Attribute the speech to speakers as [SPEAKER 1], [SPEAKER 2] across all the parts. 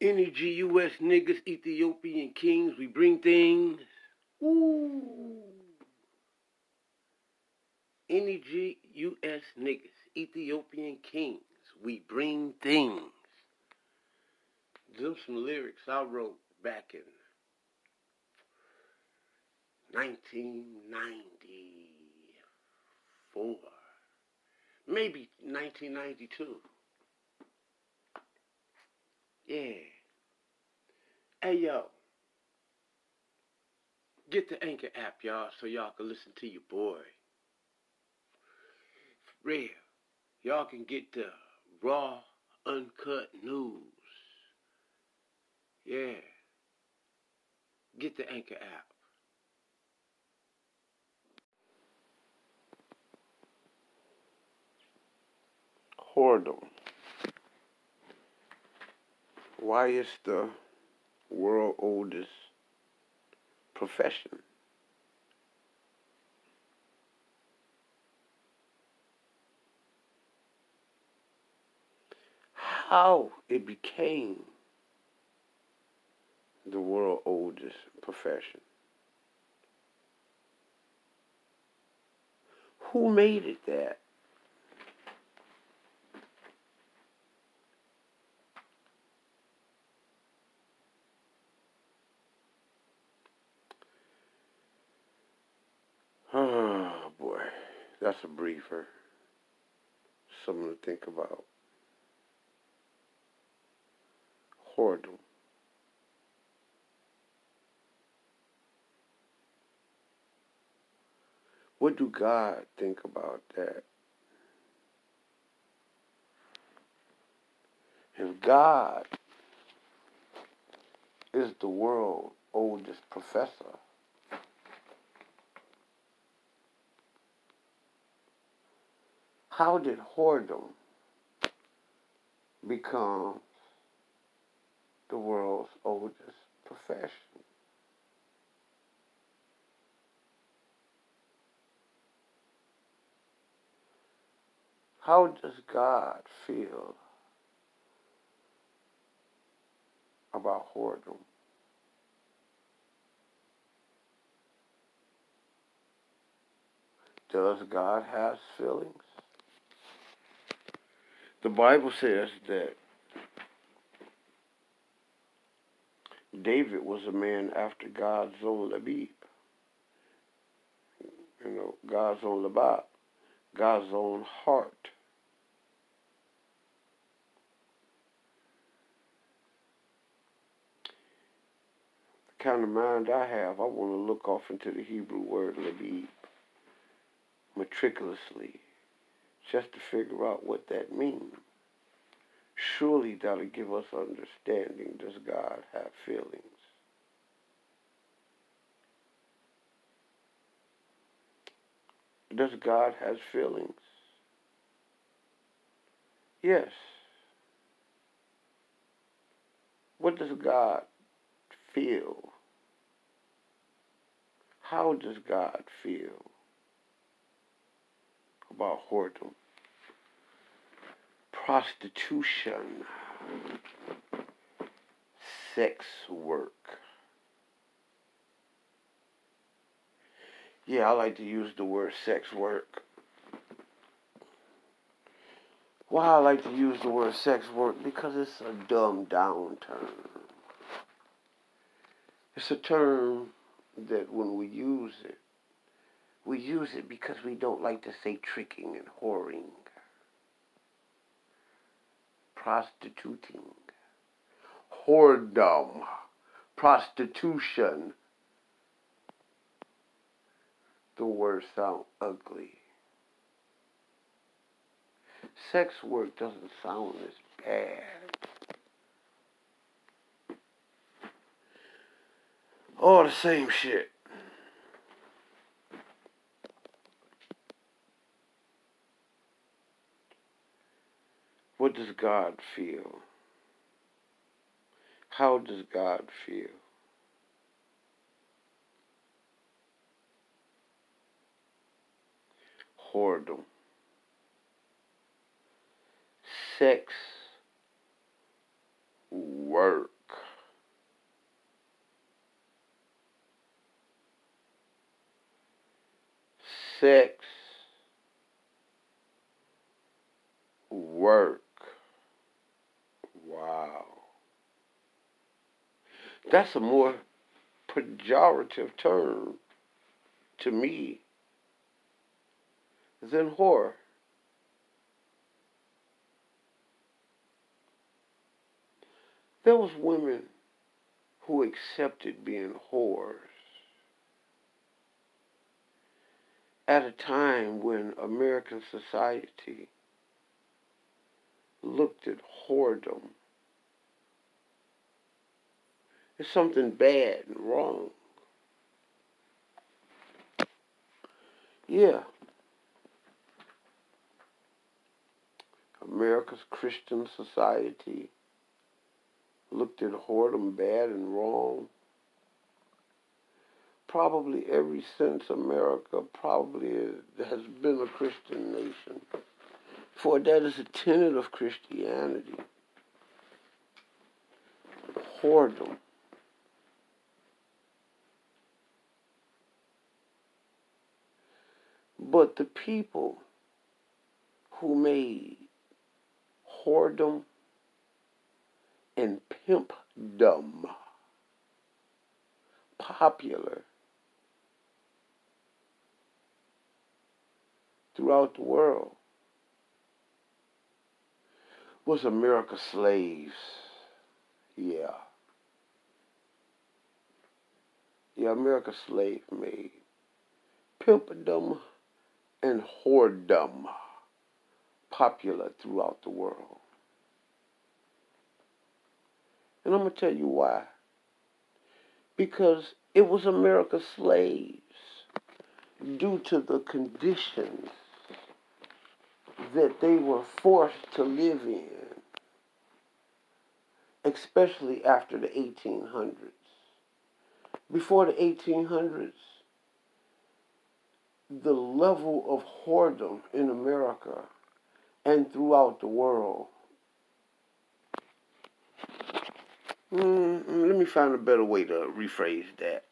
[SPEAKER 1] Any GUS niggas, Ethiopian kings, we bring things. Ooh. Any GUS niggas, Ethiopian kings, we bring things. Them some lyrics I wrote back in 1994, maybe 1992. Yeah. Hey, yo. Get the Anchor app, y'all, so y'all can listen to your boy. For real. Y'all can get the raw, uncut news. Yeah. Get the Anchor app. Whoredom. Why is the world's oldest profession? How it became the world's oldest profession? Who made it that? Oh boy, that's a briefer. Something to think about. Whoredom. What do God think about that? If God is the world's oldest professor, how did whoredom become the world's oldest profession? How does God feel about whoredom? Does God have feelings? The Bible says that David was a man after God's own Labib. God's own Labab. God's own heart. The kind of mind I have, I want to look off into the Hebrew word Labib meticulously, just to figure out what that means. Surely that'll give us understanding. Does God have feelings? Does God have feelings? Yes. What does God feel? How does God feel about whoredom? Prostitution, sex work. Yeah, I like to use the word sex work. Why I like to use the word sex work? Because it's a dumbed down term. It's a term that when we use it because we don't like to say tricking and whoring. Prostituting, whoredom, prostitution. The words sound ugly. Sex work doesn't sound as bad. All the same shit. What does God feel? How does God feel? Whoredom. Sex work. sex, work. Wow. That's a more pejorative term to me than whore. There was women who accepted being whores at a time when American society looked at whoredom as something bad and wrong. Yeah. America's Christian society looked at whoredom bad and wrong. Probably ever since America has been a Christian nation. For that is a tenet of Christianity. Whoredom. But the people who made whoredom and pimpdom popular throughout the world was America's slaves. Yeah. Yeah, America's slave made pimpdom and whoredom popular throughout the world. And I'm going to tell you why. Because it was America's slaves, due to the conditions that they were forced to live in, especially after the 1800s. Before the 1800s, the level of whoredom in America and throughout the world, let me find a better way to rephrase that.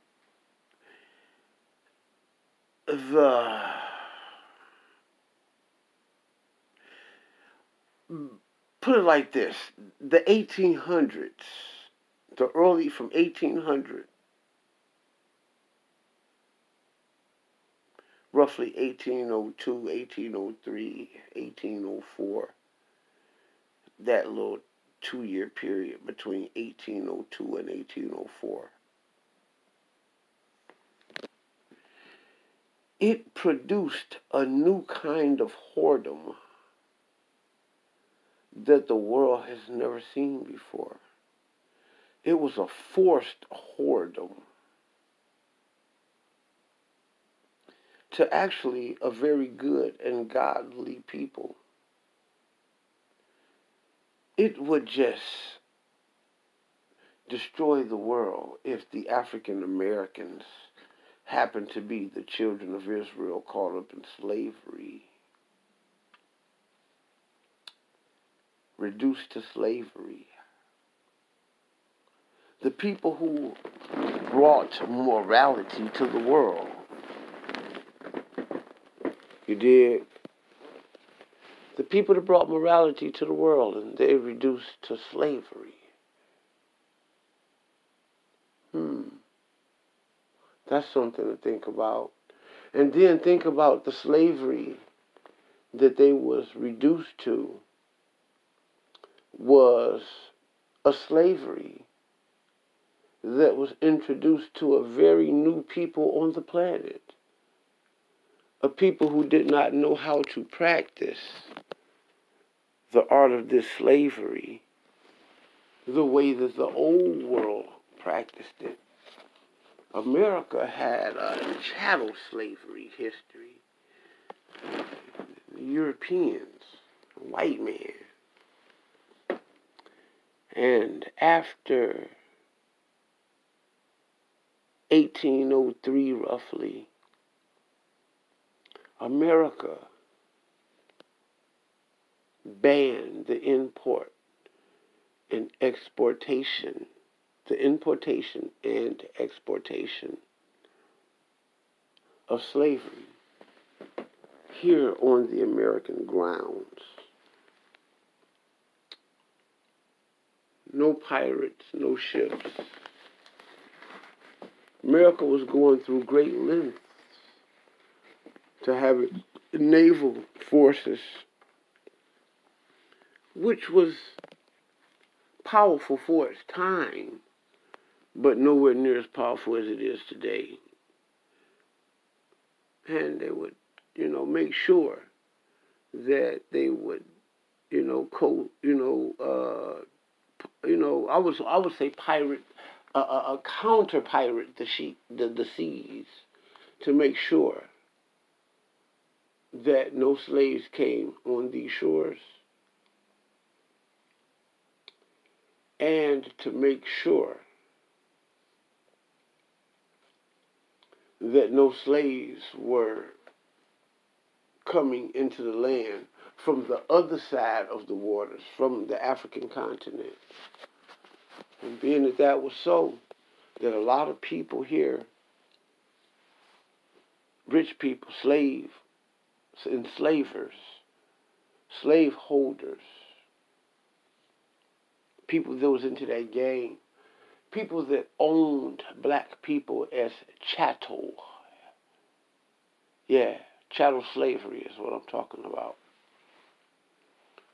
[SPEAKER 1] Put it like this, the 1800s, from 1800, roughly 1802, 1803, 1804, that little 2-year period between 1802 and 1804. It produced a new kind of whoredom that the world has never seen before. It was a forced whoredom to actually a very good and godly people. It would just destroy the world if the African Americans happened to be the children of Israel caught up in slavery, reduced to slavery. The people who brought morality to the world. You dig? The people that brought morality to the world, and they reduced to slavery. That's something to think about. And then think about the slavery that they was reduced to was a slavery that was introduced to a very new people on the planet. A people who did not know how to practice the art of this slavery the way that the old world practiced it. America had a chattel slavery history. The Europeans, white man. And after 1803, roughly, America banned the import and exportation, the importation and exportation of slavery. here on the American grounds. No pirates, no ships. America was going through great lengths to have its naval forces, which was powerful for its time, but nowhere near as powerful as it is today. And they would, make sure that they would, I would say pirate, counter pirate the seas to make sure that no slaves came on these shores, and to make sure that no slaves were coming into the land from the other side of the waters, from the African continent. And being that that was so, that a lot of people here, rich people, enslavers, slave holders, people that was into that game, people that owned black people as chattel. Yeah, chattel slavery is what I'm talking about.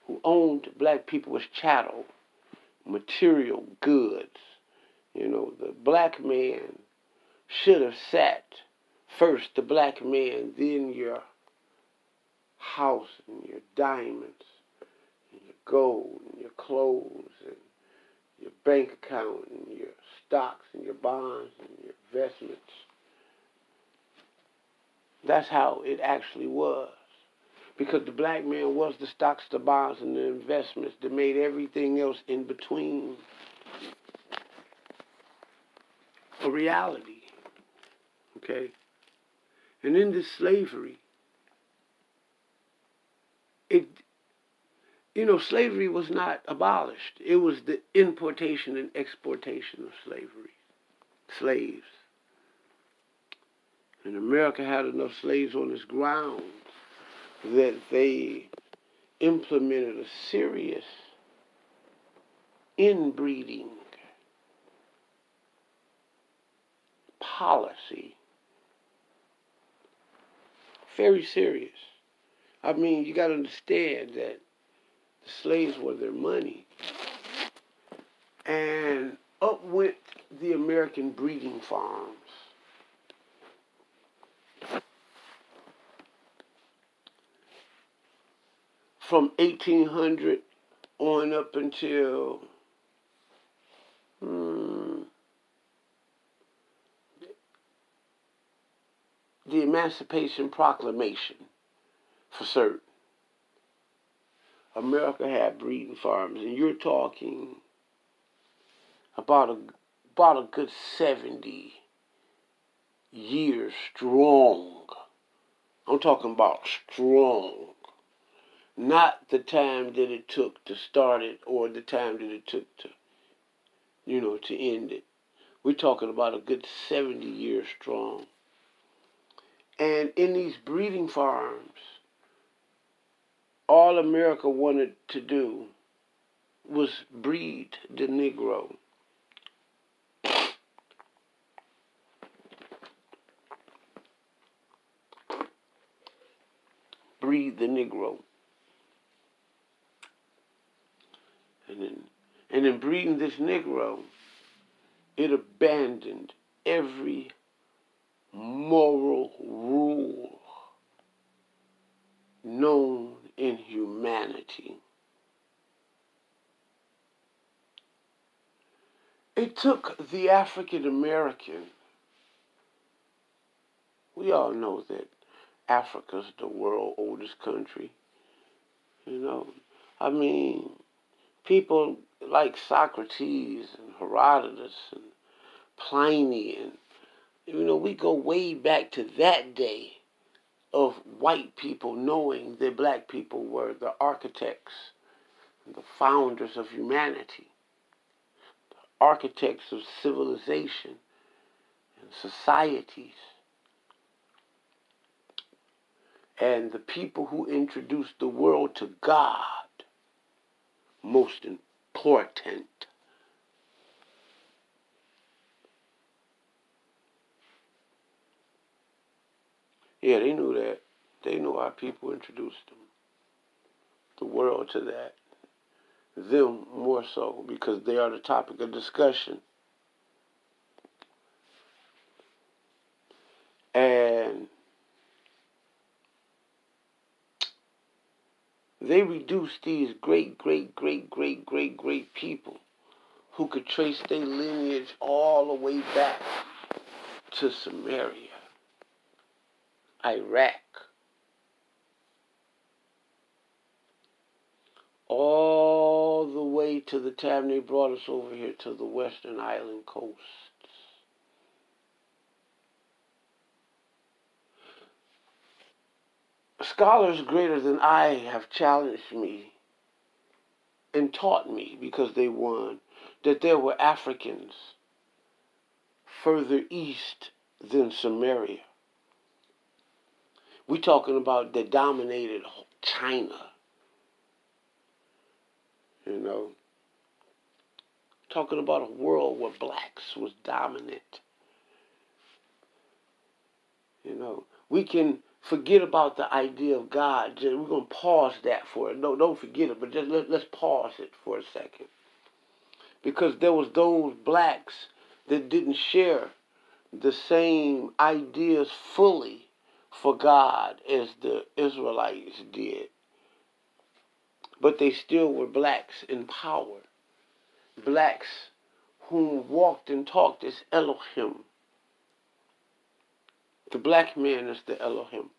[SPEAKER 1] Who owned black people as chattel, material goods. The black man should have sat first, the black man, then your house and your diamonds and your gold and your clothes and your bank account and your stocks and your bonds and your investments. That's how it actually was. Because the black man was the stocks, the bonds, and the investments that made everything else in between a reality. Okay? And in this slavery, slavery was not abolished. It was the importation and exportation of slaves. And America had enough slaves on its ground that they implemented a serious inbreeding policy. Very serious. I mean, you got to understand that the slaves were their money. And up went the American breeding farms. From 1800 on up until the Emancipation Proclamation, for certain. America had breeding farms, and you're talking about a good 70 years strong. I'm talking about strong. Not the time that it took to start it or the time that it took to, to end it. We're talking about a good 70 years strong. And in these breeding farms, all America wanted to do was breed the Negro. Breed the Negro. And in breeding this Negro, it abandoned every moral rule known in humanity. It took the African American. We all know that Africa's the world's oldest country. I mean, people like Socrates and Herodotus and Pliny, and we go way back to that day of white people knowing that black people were the architects and the founders of humanity, the architects of civilization and societies. and the people who introduced the world to God, most important. Yeah, they knew that. They knew our people introduced the world to that. Them more so, because they are the topic of discussion. And they reduced these great people who could trace their lineage all the way back to Samaria, Iraq, all the way to the time they brought us over here to the western island coasts. Scholars greater than I have challenged me and taught me, because they won, that there were Africans further east than Samaria. We're talking about that dominated China. You know, talking about a world where blacks was dominant. You know, we can forget about the idea of God. We're going to pause that for it. No, don't forget it, but just let's pause it for a second. Because there was those blacks that didn't share the same ideas fully for God as the Israelites did. But they still were blacks in power. Blacks whom walked and talked as Elohim. The black man is the Elohim.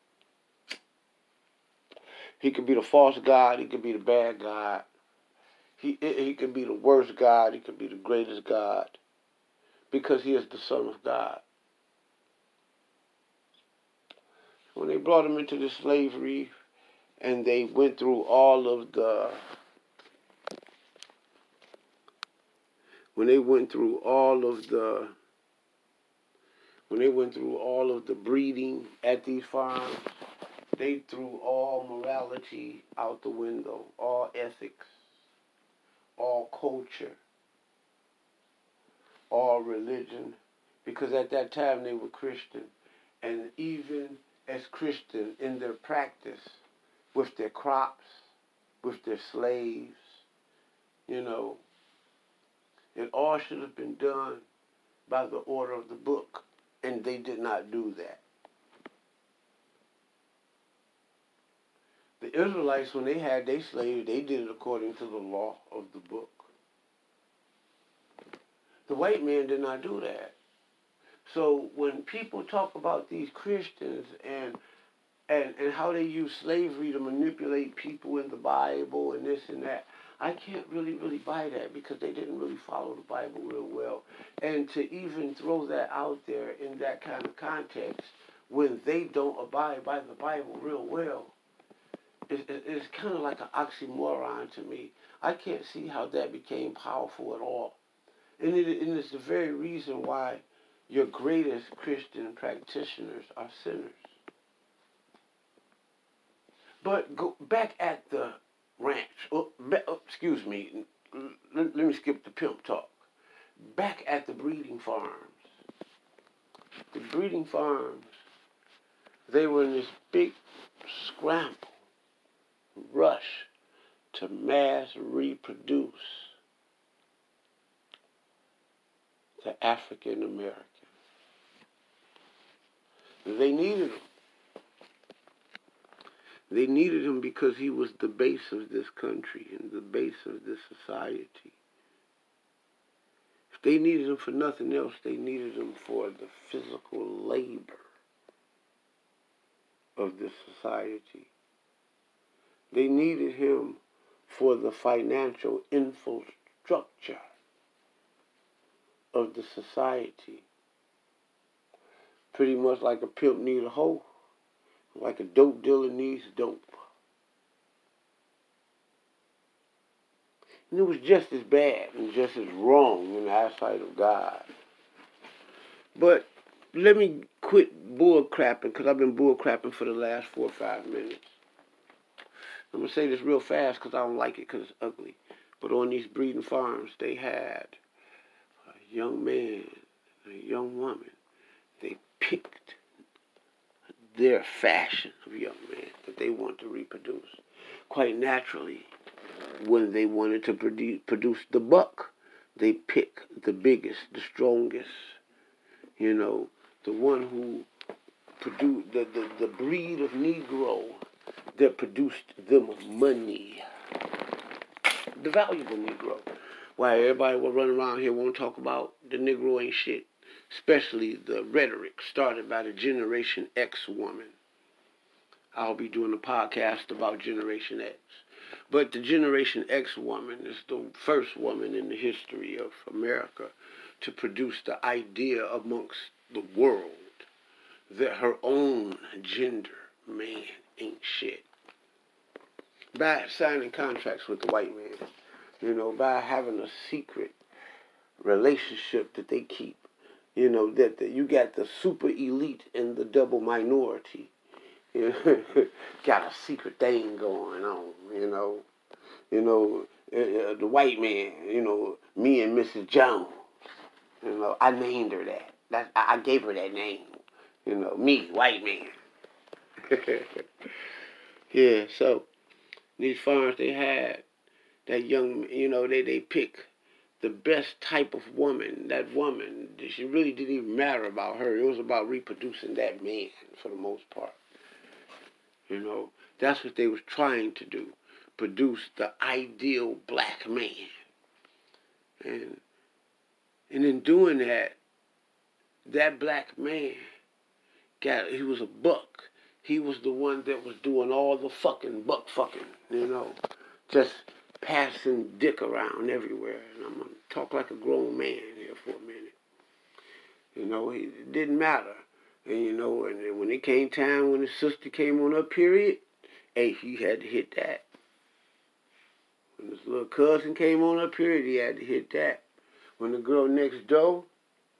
[SPEAKER 1] He could be the false God. He could be the bad God. He could be the worst God. He could be the greatest God. Because he is the Son of God. When they brought him into the slavery, and they went through all of the breeding at these farms, they threw all morality out the window, all ethics, all culture, all religion, because at that time they were Christian. And even as Christian in their practice, with their crops, with their slaves, you know, it all should have been done by the order of the book, and they did not do that. The Israelites, when they had their slaves, they did it according to the law of the book. The white man did not do that. So when people talk about these Christians and how they use slavery to manipulate people in the Bible and this and that, I can't really buy that, because they didn't really follow the Bible real well. And to even throw that out there in that kind of context when they don't abide by the Bible real well, it's kind of like an oxymoron to me. I can't see how that became powerful at all. And it's the very reason why your greatest Christian practitioners are sinners. But go back at the ranch. Excuse me. Let me skip the pimp talk. Back at the breeding farms. The breeding farms, they were in this big scramble, rush to mass reproduce the African American. They needed him. They needed him because he was the base of this country and the base of this society. If they needed him for nothing else, they needed him for the physical labor of this society. They needed him for the financial infrastructure of the society. Pretty much like a pimp needs a hoe, like a dope dealer needs dope. And it was just as bad and just as wrong in the eyesight of God. But let me quit bull crapping, because I've been bull crapping for the last 4 or 5 minutes. I'm going to say this real fast because I don't like it because it's ugly. But on these breeding farms, they had a young man, a young woman. They picked their fashion of young man that they want to reproduce. Quite naturally, when they wanted to produce the buck, they pick the biggest, the strongest, you know, the one who produced the breed of Negro that produced them money. The valuable Negro. Why everybody will run around here won't talk about the Negro ain't shit. Especially the rhetoric started by the Generation X woman. I'll be doing a podcast about Generation X. But the Generation X woman is the first woman in the history of America to produce the idea amongst the world that her own gender, man, ain't shit. By signing contracts with the white man, you know, by having a secret relationship that they keep, you know, that you got the super elite and the double minority. You know, got a secret thing going on, you know. You know, the white man, you know, me and Mrs. Jones, you know, I named her that. I gave her that name, you know, me, white man. Yeah, so these farms, they had that young, you know, they pick the best type of woman. That woman, she really didn't even matter about her. It was about reproducing that man for the most part. You know, that's what they was trying to do. Produce the ideal black man. And in doing that, that black man he was a buck. He was the one that was doing all the buck fucking, you know, just passing dick around everywhere. And I'm going to talk like a grown man here for a minute. You know, it didn't matter. And, you know, and when it came time when his sister came on her period, hey, he had to hit that. When his little cousin came on her period, he had to hit that. When the girl next door,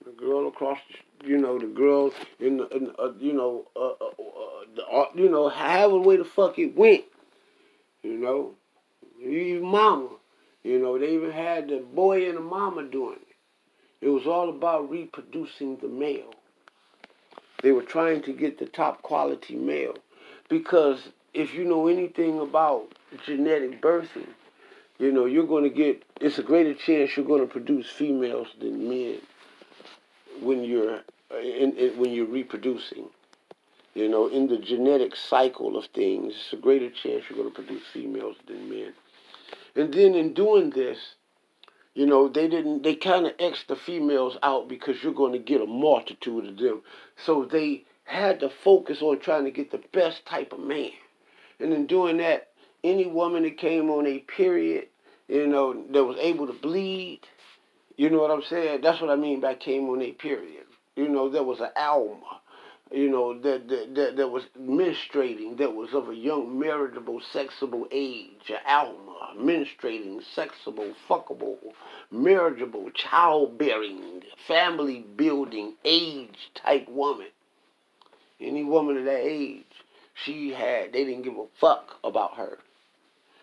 [SPEAKER 1] the girl across the, you know, the girl you know, however way the fuck it went, you know, even mama, you know, they even had the boy and the mama doing it. It was all about reproducing the male. They were trying to get the top quality male, because if you know anything about genetic birthing, you know, you're going to get, it's a greater chance you're going to produce females than men when you're when you're reproducing. You know, in the genetic cycle of things, it's a greater chance you're going to produce females than men. And then in doing this, you know, they kind of X the females out because you're going to get a multitude of them. So they had to focus on trying to get the best type of man. And in doing that, any woman that came on a period, you know, that was able to bleed, you know what I'm saying? That's what I mean by came on a period. You know, there was an alma, you know, that was menstruating, that was of a young, marriageable, sexable age, an alma, menstruating, sexable, fuckable, marriageable, childbearing, family-building, age-type woman. Any woman of that age, they didn't give a fuck about her.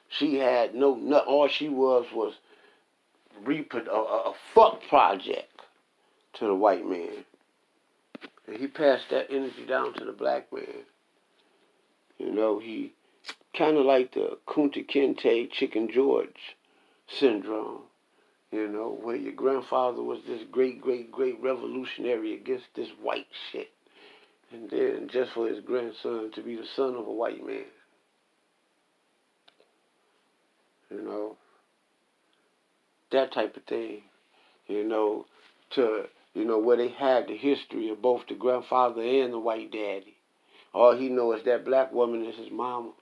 [SPEAKER 1] She had all she was a fuck project to the white man. And he passed that energy down to the black man. You know, he kind of like the Kunta Kinte, Chicken George syndrome. You know, where your grandfather was this great, great, great revolutionary against this white shit. And then just for his grandson to be the son of a white man. You know, that type of thing. You know, where they had the history of both the grandfather and the white daddy. All he knows is that black woman is his mama.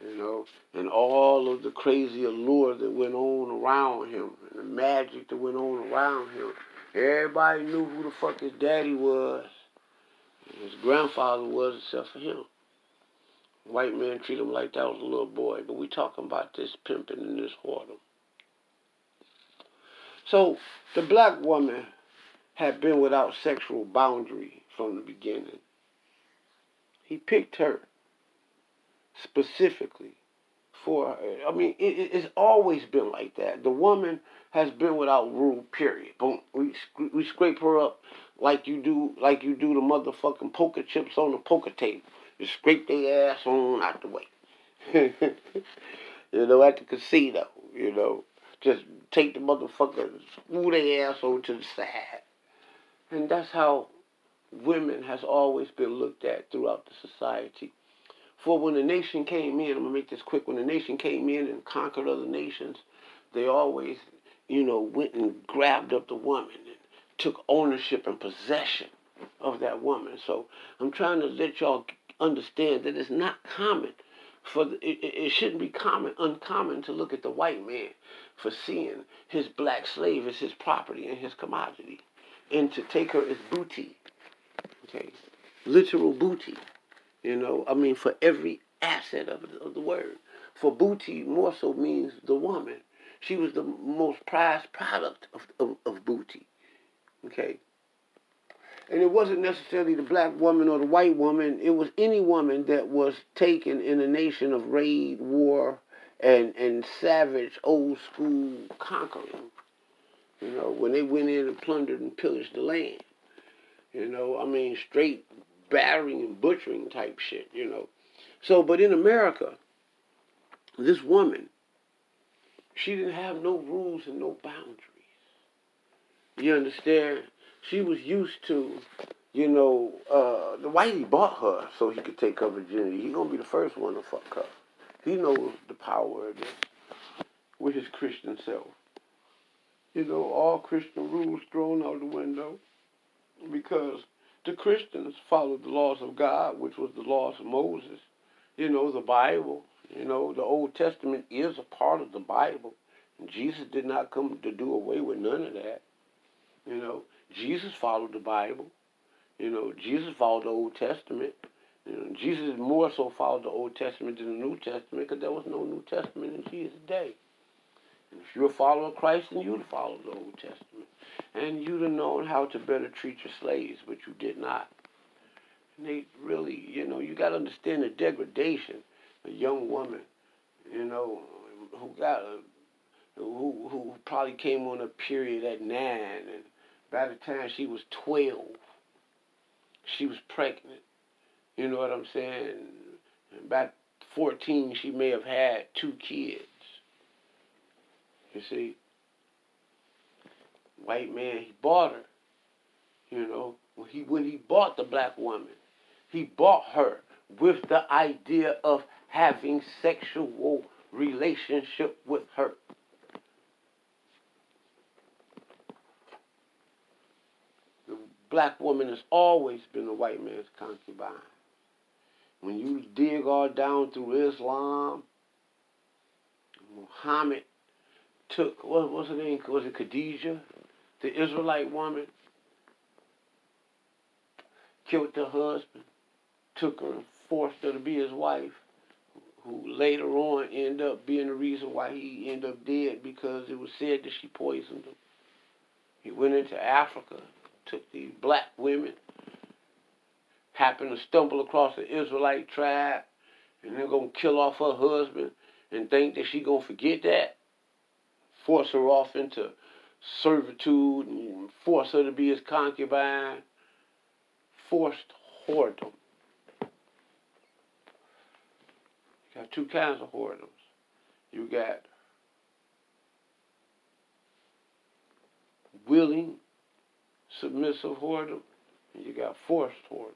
[SPEAKER 1] You know, and all of the crazy allure that went on around him, and the magic that went on around him. Everybody knew who the fuck his daddy was. His grandfather was, except for him. White man treat him like that was a little boy. But we talking about this pimping and this whoredom. So the black woman had been without sexual boundary from the beginning. He picked her specifically for her. I mean, it's always been like that. The woman has been without rule, period. Boom. We scrape her up like you do the motherfucking poker chips on the poker table. You scrape their ass on out the way. You know, at the casino, you know. Just take the motherfuckers, screw their ass over to the side. And that's how women has always been looked at throughout the society. For when the nation came in, I'm going to make this quick, when the nation came in and conquered other nations, they always, you know, went and grabbed up the woman and took ownership and possession of that woman. So I'm trying to let y'all understand that it's not common. It shouldn't be uncommon to look at the white man for seeing his black slave as his property and his commodity, and to take her as booty, okay, literal booty, you know. I mean, for every asset of the word. For booty more so means the woman. She was the most prized product of booty, okay. And it wasn't necessarily the black woman or the white woman. It was any woman that was taken in a nation of raid, war, and savage, old school conquering. You know, when they went in and plundered and pillaged the land. You know, I mean, straight battering and butchering type shit, you know. So, but in America, this woman, she didn't have no rules and no boundaries. You understand? She was used to, you know, the whitey bought her so he could take her virginity. He gonna be the first one to fuck her. He knows the power of this with his Christian self. You know, all Christian rules thrown out the window because the Christians followed the laws of God, which was the laws of Moses. You know, the Bible. You know, the Old Testament is a part of the Bible. And Jesus did not come to do away with none of that. You know, Jesus followed the Bible. You know, Jesus followed the Old Testament. You know, Jesus more so followed the Old Testament than the New Testament because there was no New Testament in Jesus' day. And if you're a follower of Christ, then you'd follow the Old Testament. And you'd have known how to better treat your slaves, but you did not. And they really, you know, you got to understand the degradation. A young woman, you know, who probably came on a period at 9, and by the time she was 12, she was pregnant. You know what I'm saying? And by 14, she may have had 2 kids. You see? White man, he bought her. You know, when he bought the black woman, he bought her with the idea of having sexual relationship with her. The black woman has always been the white man's concubine. When you dig all down through Islam, Muhammad took, what was her name? Was it Khadijah? The Israelite woman killed her husband, took her and forced her to be his wife, who later on ended up being the reason why he ended up dead, because it was said that she poisoned him. He went into Africa, took these black women, happened to stumble across the Israelite tribe, and they're going to kill off her husband and think that she going to forget that, force her off into servitude and force her to be his concubine, forced whoredom. You got 2 kinds of whoredoms. You got willing, submissive whoredom, and you got forced whoredom.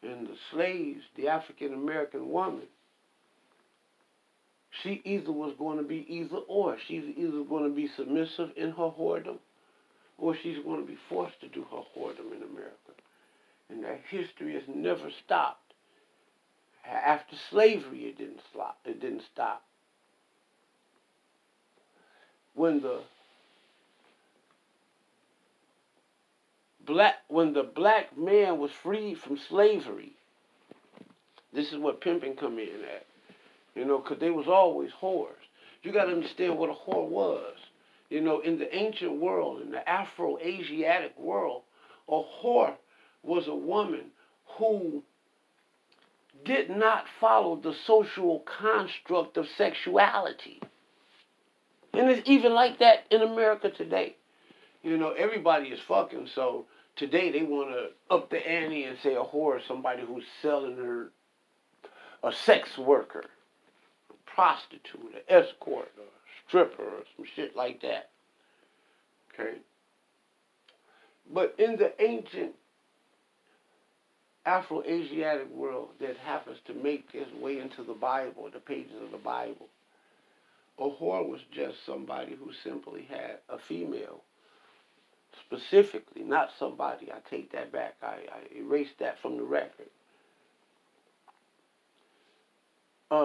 [SPEAKER 1] And the slaves, the African American woman, she either was going to be either or. She's either going to be submissive in her whoredom, or she's going to be forced to do her whoredom in America. And that history has never stopped. After slavery, it didn't stop. When the black man was freed from slavery, this is what pimping come in at. You know, because they was always whores. You got to understand what a whore was. You know, in the ancient world, in the Afro-Asiatic world, a whore was a woman who did not follow the social construct of sexuality. And it's even like that in America today. You know, everybody is fucking, so today they want to up the ante and say a whore is somebody who's selling her, a sex worker, a prostitute, an escort, or a stripper, or some shit like that. Okay? But in the ancient Afro-Asiatic world that happens to make its way into the Bible, the pages of the Bible, a whore was just somebody who simply had a female, specifically, not somebody. I take that back. I erased that from the record. A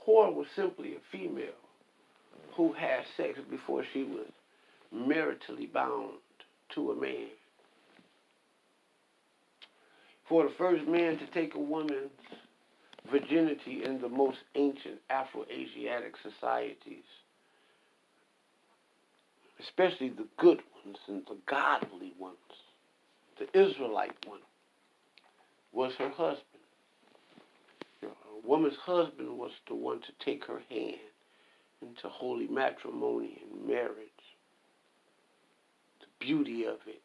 [SPEAKER 1] whore was simply a female who had sex before she was maritally bound to a man. For the first man to take a woman's virginity in the most ancient Afro-Asiatic societies, especially the good ones and the godly ones, the Israelite one, was her husband. You know, a woman's husband was the one to take her hand into holy matrimony and marriage, the beauty of it,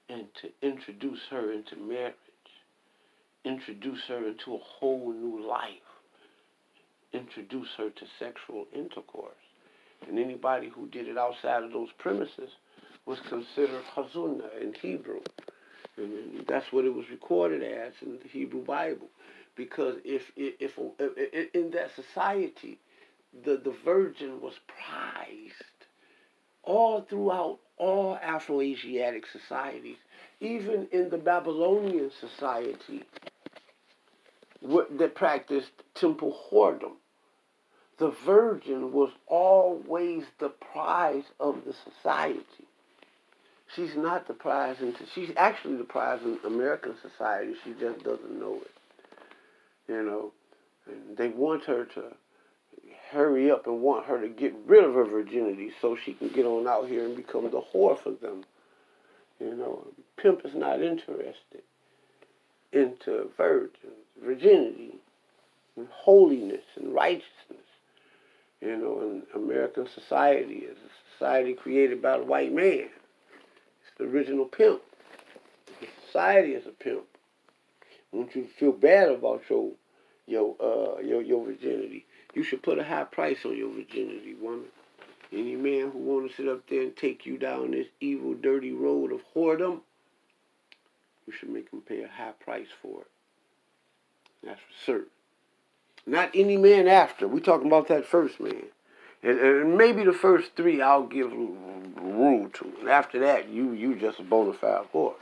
[SPEAKER 1] and to introduce her into marriage, introduce her into a whole new life, introduce her to sexual intercourse. And anybody who did it outside of those premises was considered hazuna in Hebrew. And that's what it was recorded as in the Hebrew Bible. Because if in that society, the virgin was prized all throughout all Afro-Asiatic societies, even in the Babylonian society that practiced temple whoredom. The virgin was always the prize of the society. She's not the prize, she's actually the prize in American society. She just doesn't know it. You know, and they want her to hurry up and want her to get rid of her virginity so she can get on out here and become the whore for them. You know, Pimp is not interested into virginity, and holiness and righteousness. You know, and American society is a society created by the white man. It's the original pimp. The society is a pimp. I want you to feel bad about your virginity. You should put a high price on your virginity, woman. Any man who want to sit up there and take you down this evil, dirty road of whoredom, you should make him pay a high price for it. That's for certain. Not any man after. We're talking about that first man. And maybe the first three I'll give rule to. And after that, you just a bona fide whore.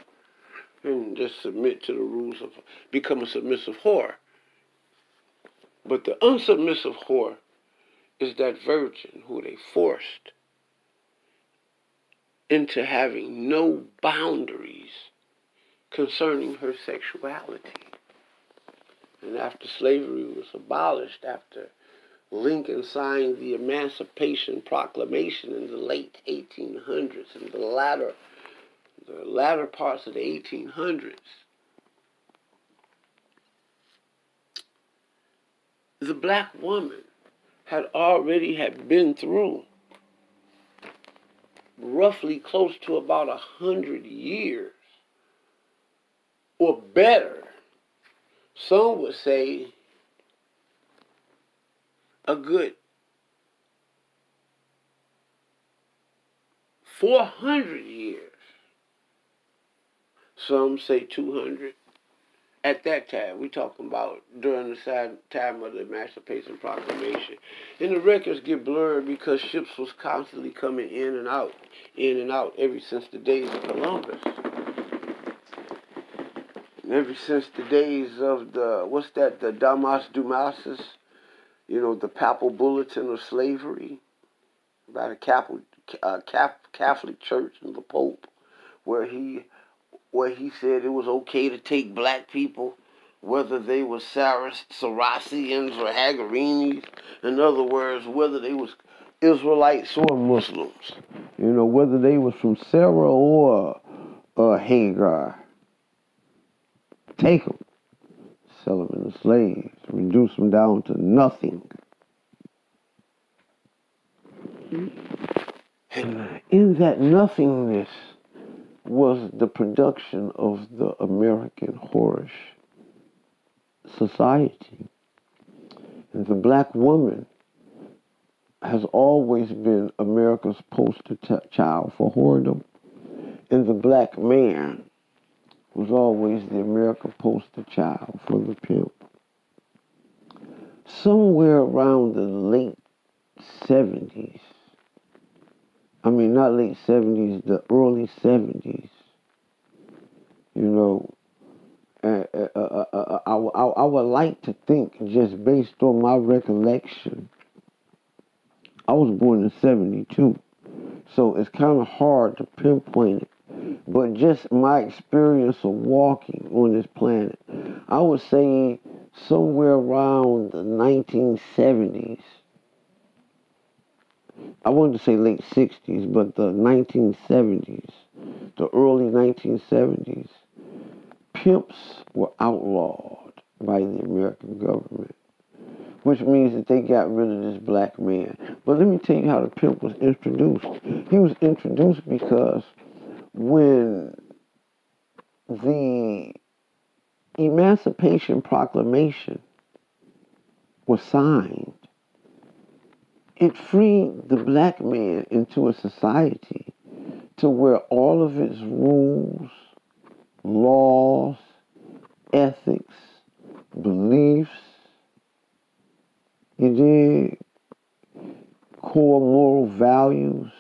[SPEAKER 1] And just submit to the rules of, become a submissive whore. But the unsubmissive whore is that virgin who they forced into having no boundaries concerning her sexuality. And after slavery was abolished, after Lincoln signed the Emancipation Proclamation in the late 1800s and the latter parts of the 1800s, the black woman had been through roughly close to about 100 years or better. Some would say a good 400 years. Some say 200. At that time, we're talking about during the time of the Emancipation Proclamation. And the records get blurred because ships was constantly coming in and out ever since the days of Columbus. And ever since the days of the Damas Dumasis, you know, the Papal Bulletin of Slavery by the Catholic Church and the Pope, where he said it was okay to take black people, whether they were Saracens or Hagarinis. In other words, whether they was Israelites or Muslims, whether they was from Sarah or Hagar. Take them, sell them into slaves, reduce them down to nothing. And in that nothingness was the production of the American whorish society. And the black woman has always been America's poster child for whoredom, and the black man was always the American poster child for the pimp. Somewhere around the late 70s, not late 70s, the early 70s, I would like to think, just based on my recollection, I was born in 72, so it's kind of hard to pinpoint it. But just my experience of walking on this planet, I would say somewhere around the 1970s. I wanted to say late 60s, but the 1970s, the early 1970s, pimps were outlawed by the American government, which means that they got rid of this black man. But let me tell you how the pimp was introduced. He was introduced because when the Emancipation Proclamation was signed, it freed the black man into a society to where all of its rules, laws, ethics, beliefs, core moral values,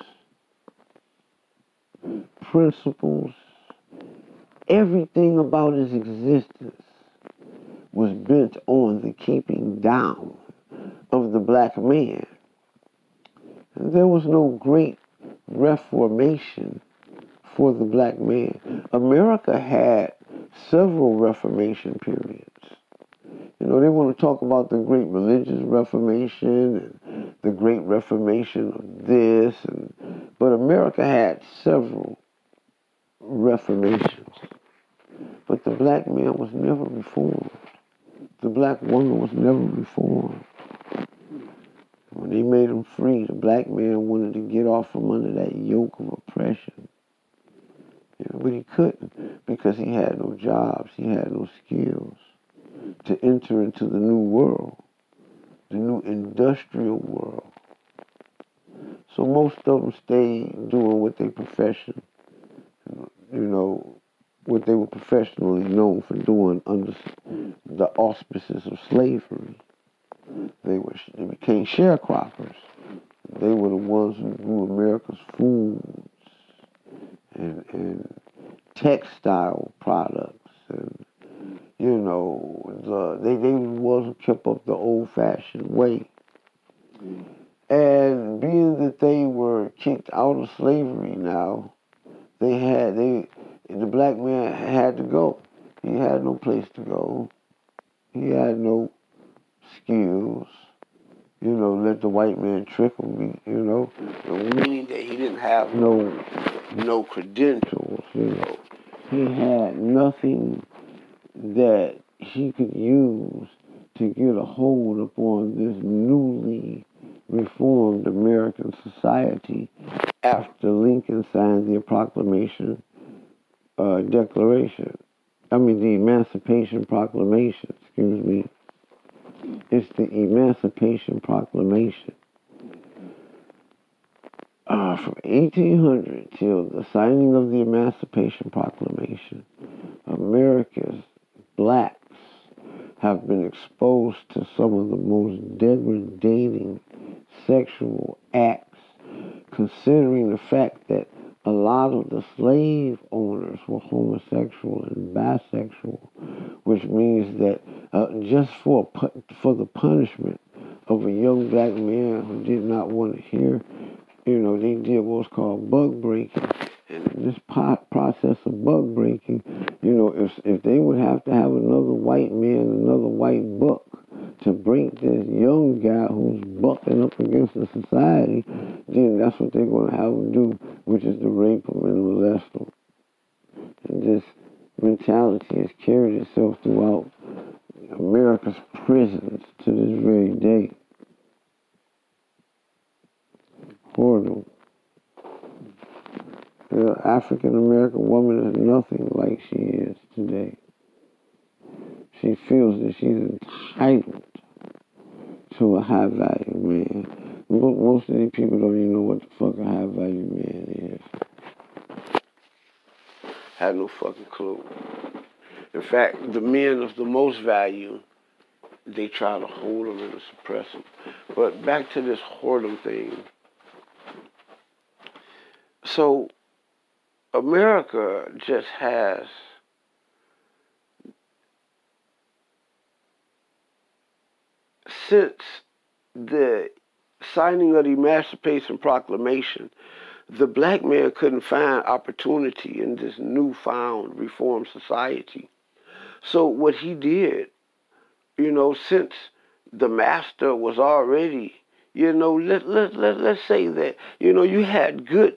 [SPEAKER 1] principles, everything about his existence was bent on the keeping down of the black man. And there was no great reformation for the black man. America had several reformation periods. They want to talk about the great religious reformation and the great reformation of this, but America had several reformations. But the black man was never reformed. The black woman was never reformed. When they made him free, the black man wanted to get off from under that yoke of oppression. But he couldn't, because he had no jobs, he had no skills to enter into the new world, the new industrial world. So most of them stayed doing what they profession, what they were professionally known for doing under the auspices of slavery. They became sharecroppers. They were the ones who grew America's foods and textile products, and they were the ones who kept up the old-fashioned way. And being that they were kicked out of slavery now, the black man had to go. He had no place to go. He had no skills. Let the white man trick him, meaning that he didn't have no credentials, He had nothing that he could use to get a hold upon this newly reformed American society after Lincoln signed the Proclamation Declaration. The Emancipation Proclamation, excuse me. It's the Emancipation Proclamation. From 1800 till the signing of the Emancipation Proclamation, America's blacks have been exposed to some of the most degrading sexual acts, considering the fact that a lot of the slave owners were homosexual and bisexual, which means that just for the punishment of a young black man who did not want to hear, they did what's called bug breaking. And this process of bug breaking, if they would have to have another white man, another white buck, to break this young guy who's bucking up against the society, then that's what they're going to have him do, which is to rape him and molest him. And this mentality has carried itself throughout America's prisons to this very day. Whoredom. The African-American woman is nothing like she is today. She feels that she's entitled to a high-value man. Most of these people don't even know what the fuck a high-value man is. Have no fucking clue. In fact, the men of the most value, they try to hold them and to suppress them. But back to this whoredom thing. So, America just has since the signing of the Emancipation Proclamation, the black man couldn't find opportunity in this newfound reformed society. So what he did, since the master was already, let's say that, you had good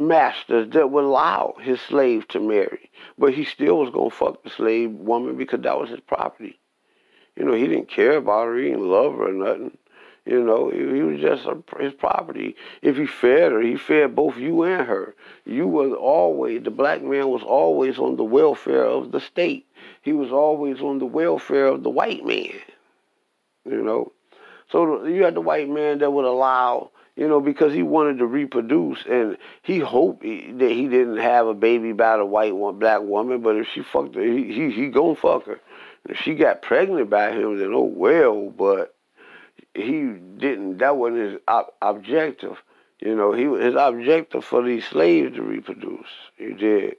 [SPEAKER 1] masters that would allow his slave to marry, but he still was going to fuck the slave woman because that was his property. He didn't care about her, he didn't love her or nothing. He was just his property. If he fed her, he fed both you and her. The black man was always on the welfare of the state. He was always on the welfare of the white man, So you had the white man that would allow, because he wanted to reproduce, and he hoped that he didn't have a baby by the black woman, but if she fucked her, he gonna fuck her. And if she got pregnant by him, then oh well, but he didn't, that wasn't his objective. His objective for these slaves to reproduce. He did.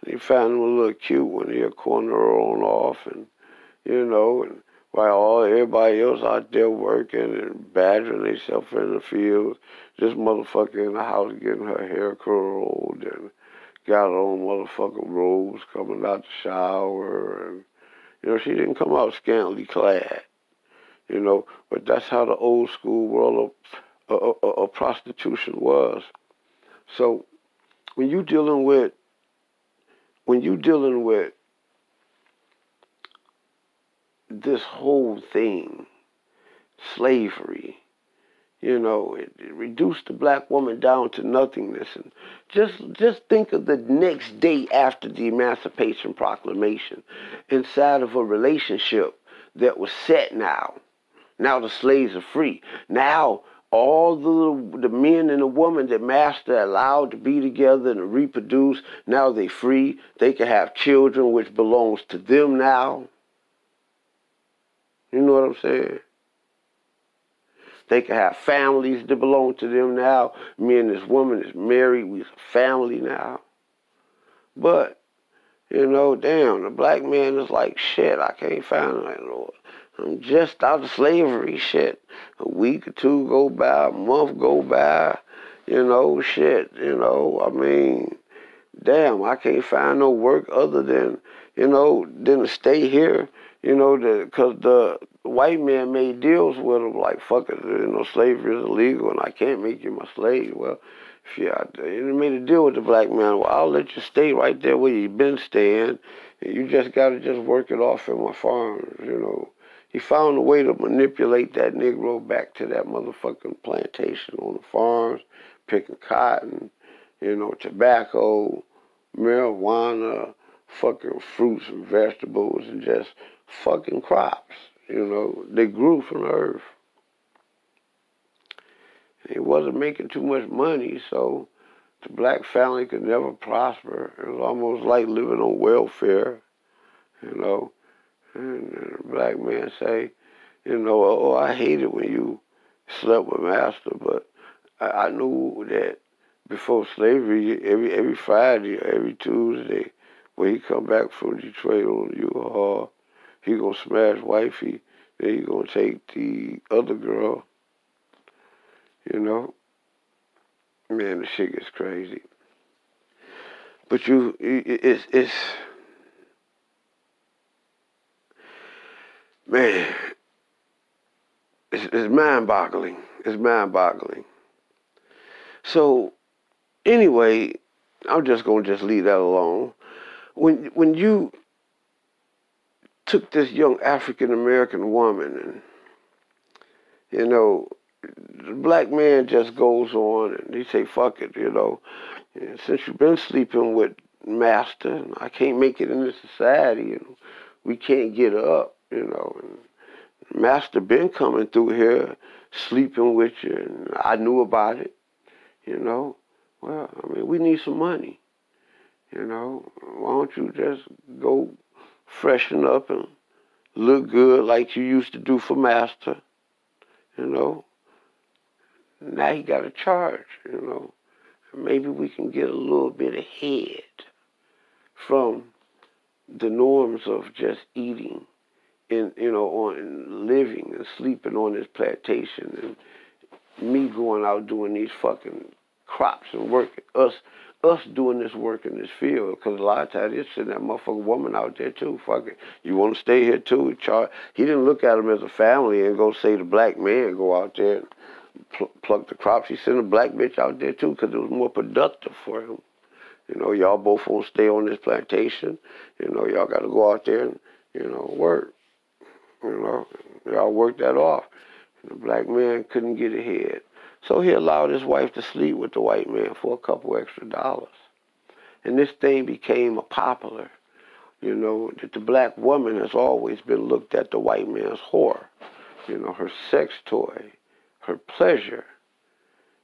[SPEAKER 1] And he found them a little cute when he'd corner her on off, and, and while everybody else out there working and badgering themselves in the fields, this motherfucker in the house getting her hair curled and got her own motherfucking robes coming out the shower. And, she didn't come out scantily clad, but that's how the old school world of prostitution was. So when you dealing with this whole thing, slavery, it reduced the black woman down to nothingness. And just think of the next day after the Emancipation Proclamation, inside of a relationship that was set now. Now the slaves are free. Now all the men and the women that master allowed to be together and to reproduce, now they free. They can have children which belongs to them now. You know what I'm saying? They can have families that belong to them now. Me and this woman is married. We're a family now. But, damn, the black man is like, shit, I can't find her. I'm just out of slavery, shit. A week or two go by, a month go by, shit, I mean, damn, I can't find no work other than, than to stay here, because the white man made deals with them like, fuck it, slavery is illegal and I can't make you my slave. Well, if you made a deal with the black man, well, I'll let you stay right there where you've been staying, and you just got to just work it off in my farms, He found a way to manipulate that Negro back to that motherfucking plantation on the farms, picking cotton, tobacco, marijuana, fucking fruits and vegetables, and just fucking crops. They grew from the earth. He wasn't making too much money, so the black family could never prosper. It was almost like living on welfare, And the black man say, oh, I hate it when you slept with master, but I knew that before slavery, every Friday, every Tuesday, when he come back from Detroit on the U-Haul, he gonna smash wifey, then he gonna take the other girl, Man, the shit gets crazy. But it's Man, it's mind-boggling. It's mind-boggling. So, anyway, I'm just going to just leave that alone. When you took this young African-American woman and, you know, the black man just goes on and he say, fuck it, you know. And since you've been sleeping with master, and I can't make it in this society, and we can't get up, you know. And master been coming through here, sleeping with you, and I knew about it, you know. Well, I mean, we need some money, you know. Why don't you just go freshen up and look good like you used to do for master, you know. Now he got a charge, you know. Maybe we can get a little bit ahead from the norms of just eating and, you know, on living and sleeping on this plantation and me going out doing these fucking crops and working, us doing this work in this field, because a lot of times it's sitting that motherfucking woman out there too. Fuck it, you want to stay here too? He didn't look at them as a family and go say the black man go out there and pluck the crops. He sent a black bitch out there too because it was more productive for him. You know, y'all both won't stay on this plantation. You know, y'all got to go out there and, you know, work. You know, y'all work that off. And the black man couldn't get ahead. So he allowed his wife to sleep with the white man for a couple extra dollars. And this thing became a popular. You know, that the black woman has always been looked at the white man's whore. You know, her sex toy, her pleasure.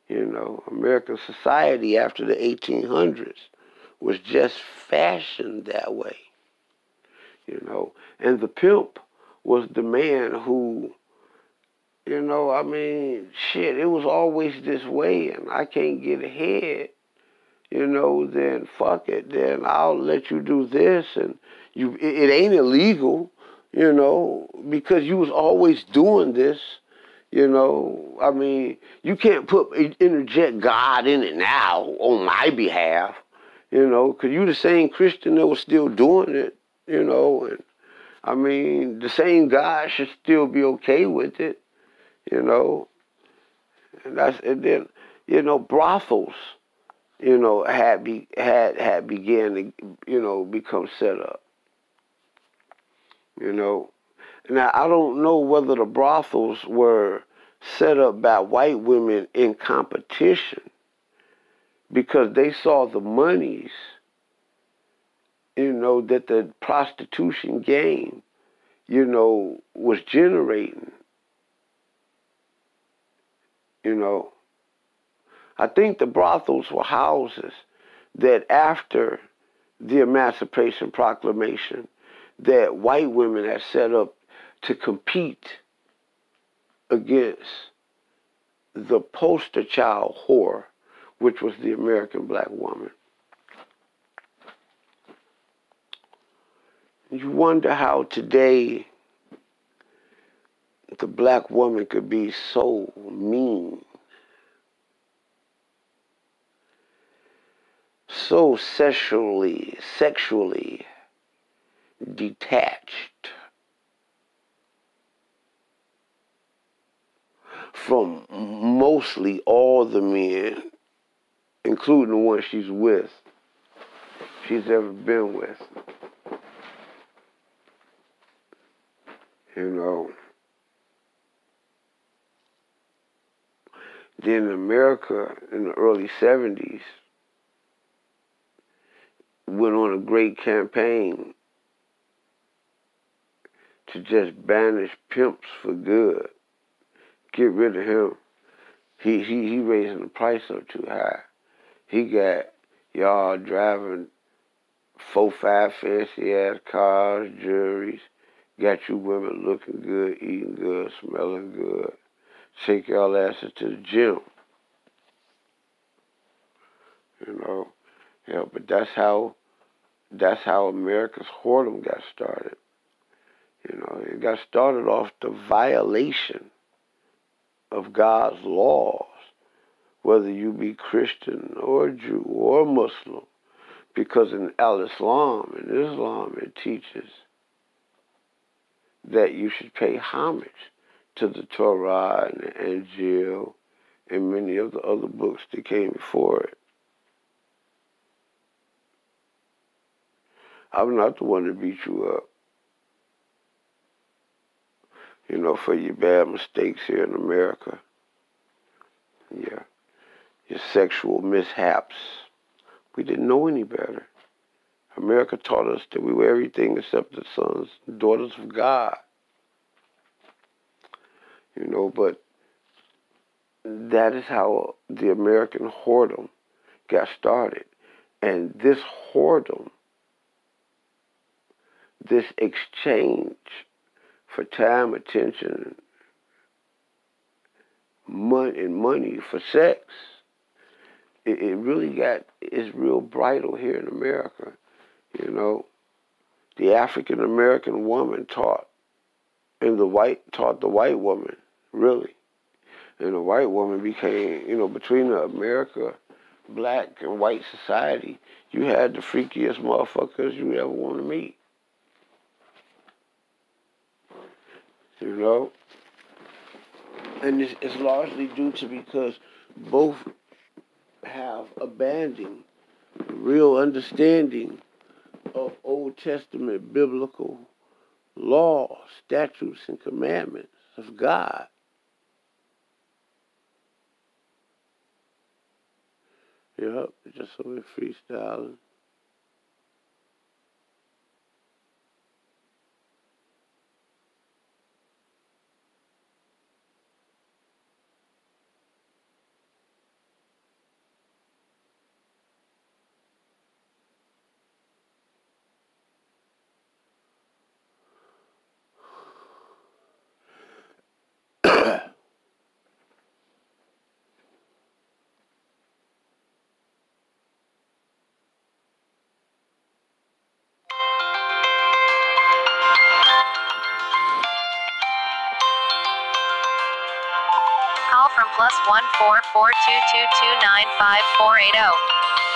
[SPEAKER 1] You know, American society after the 1800s was just fashioned that way. You know, and the pimp was the man who, you know, I mean, shit, it was always this way and I can't get ahead, you know, then fuck it, then I'll let you do this and it ain't illegal, you know, because you was always doing this. You know, I mean, you can't interject God in it now on my behalf, you know, because you the same Christian that was still doing it, you know, and I mean, the same God should still be okay with it, you know, and then, you know, brothels, you know, had began to, you know, become set up, you know. Now, I don't know whether the brothels were set up by white women in competition because they saw the monies, you know, that the prostitution game, you know, was generating. You know, I think the brothels were houses that after the Emancipation Proclamation that white women had set up to compete against the poster child whore, which was the American black woman. You wonder how today the black woman could be so mean, so sexually detached from mostly all the men, including the one she's ever been with. You know. Then America in the early 70s went on a great campaign to just banish pimps for good. Get rid of him. He raising the price up too high. He got y'all driving 4-5 fancy ass cars, jewelries. Got you women looking good, eating good, smelling good. Take y'all asses to the gym. You know. Yeah, but that's how America's whoredom got started. You know, it got started off the violation of God's laws, whether you be Christian or Jew or Muslim, because in Islam it teaches that you should pay homage to the Torah and the Injil and many of the other books that came before it. I'm not the one to beat you up, for your bad mistakes here in America. Yeah. Your sexual mishaps. We didn't know any better. America taught us that we were everything except the sons and daughters of God. But that is how the American whoredom got started. And this whoredom, this exchange for time, attention, money for sex, it really is real bridal here in America. The African American woman taught the white woman, really. And the white woman became, between the America, black and white society, you had the freakiest motherfuckers you ever want to meet. And it's largely due to because both have abandoned real understanding of Old Testament biblical laws, statutes, and commandments of God. Yep, just so we're freestyling.
[SPEAKER 2] Call from +14422295480.